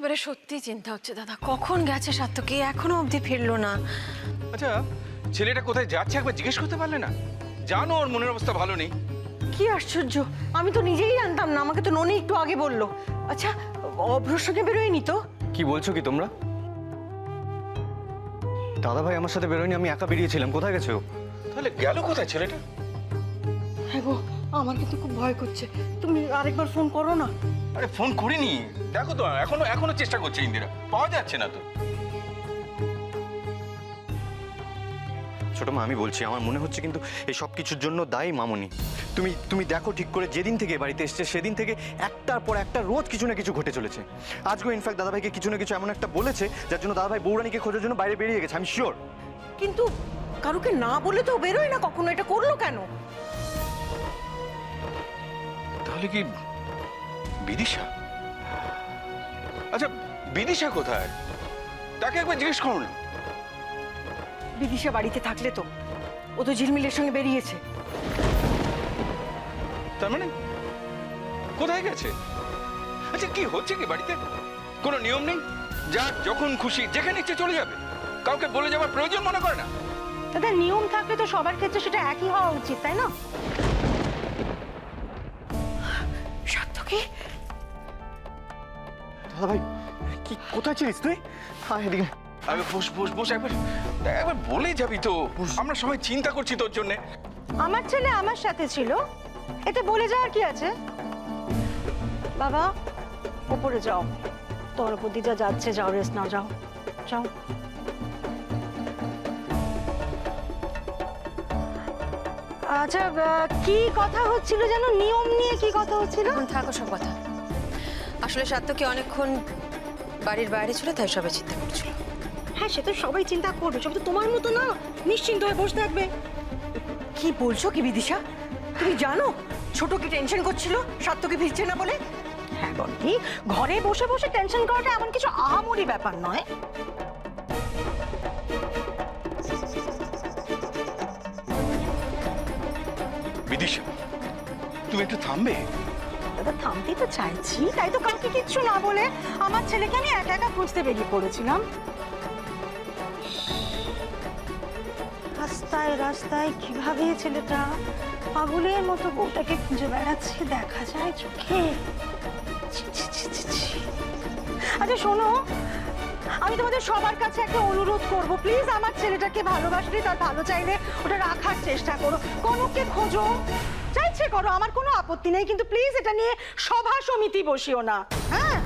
এবারে সত্যি চিন্তা হচ্ছে দাদা, কখন গেছে সার্থকী, এখনো অবধি ফিরলো না। আচ্ছা, ছেলেটা কোথায় যাচ্ছে একবার জিজ্ঞেস করতে পারলে না? জানো ওর মনের অবস্থা ভালো নেই। কি আশ্চর্য, আমি তো নিজেই জানতাম না, আমাকে তো ননি একটু আগে বললো। আচ্ছা, অভ্রর সঙ্গে বেরোয়নি তো? কি বলছো কি তোমরা? দাদা ভাই আমার সাথে বেরোয়নি, আমি একা বেরিয়েছিলাম। কোথায় গেছে ও? তাহলে গেল কোথায় ছেলেটা? হ্যাঁ গো, আমার কিন্তু খুব ভয় করছে, তুমি আরেকবার ফোন করো না। আরে ফোন করিনি, দেখো তো এখনো চেষ্টা করছে ইন্দিরা, পাওয়া যাচ্ছে না তো। ছোট মা, আমি বলছি আমার মনে হচ্ছে কিন্তু এই সব কিছুর জন্য দায়ী মামনি। তুমি দেখো ঠিক করে, যেদিন থেকে বাড়িতে এসছে সেদিন থেকে একটার পর একটা রোজ কিছু না কিছু ঘটে চলেছে। আজকেও ইনফ্যাক্ট দাদাভাইকে কিছু না কিছু এমন একটা বলেছে যার জন্য দাদাভাই বৌরানীকে খোঁজার জন্য বাইরে বেরিয়ে গেছে, আমি শিওর। কিন্তু কারুকে না বলে তো বেরোয় না কখনো, এটা করলো কেন? তাহলে কি বিদিশা? আচ্ছা, বিদিশা কোথায়? তাকে একবার জিজ্ঞেস করো না। বিদিশা বাড়িতে থাকলে তো, ও তো ঝিলমিলের সঙ্গে বেরিয়েছে। তার মানে কোথায় গেছে? আচ্ছা, কি হচ্ছে কি বাড়িতে? কোনো নিয়ম নেই? যার যখন খুশি যেখানে ইচ্ছে চলে যাবে, কাউকে বলে যাওয়ার প্রয়োজন মনে করে না? তাদের নিয়ম থাকলে তো সবার ক্ষেত্রে সেটা একই হওয়া উচিত, তাই না? সার্থকী, দাদাভাই কি কোথায় ছিলিস তুই? হ্যাঁ, এদিকে আরে বস একবার বলে যাবি তো। আমরা সবাই চিন্তা করছি তোর জন্য। আমার ছেলে আমার সাথে ছিল, এতে বলে যাওয়ার কি আছে? বাবা, উপরে যাও, তোমার উপর দিয়ে যা যাচ্ছে, যাও, রেস্ট নাও, যাও যাও। আচ্ছা, কি কথা হচ্ছিল যেন? নিয়ম নিয়ে কি কথা হচ্ছিল? এখন থাকো সব কথা। আসলে সার্থকী অনেকক্ষণ বাড়ির বাইরে ছিল, তাই সবাই চিন্তা করছিল। হ্যাঁ, সে তো সবাই চিন্তা করবে, সবাই তো তোমার মতো না নিশ্চিন্ত হয়ে বসে থাকবে। কি বলছো কি বিদিশা? তুমি জানো ছোট কি টেনশন করছিল সার্থকী ফিরছে না বলে? হ্যাঁ বন্ধি, ঘরে বসে বসে টেনশন করাটা এমন কিছু আহামরি ব্যাপার নয়। বিদিশা, তুমি একটু থামবে? দাদা, থামতেই তো চাইছি, তাই তো কাউকে কিচ্ছু না বলে আমার ছেলেকে আমি একা একা খুঁজতে বেরিয়ে পড়েছিলাম। রাস্তায় রাস্তায় কিভাবে ছেলেটা পাগলের মতো বউটাকে খুঁজে বেড়াচ্ছে দেখা যায় চোখে। ছি, ছি, ছি, ছি, ছি। আচ্ছা শোনো, আমি তোমাদের সবার কাছে একটা অনুরোধ করব, প্লিজ আমার ছেলেটাকে ভালোবাসলে, তার ভালো চাইলে ওটা রাখার চেষ্টা করো। কনককে খোঁজো, চাইছে করো, আমার কোনো আপত্তি নেই, কিন্তু প্লিজ এটা নিয়ে সভা সমিতি বসিও না। হ্যাঁ,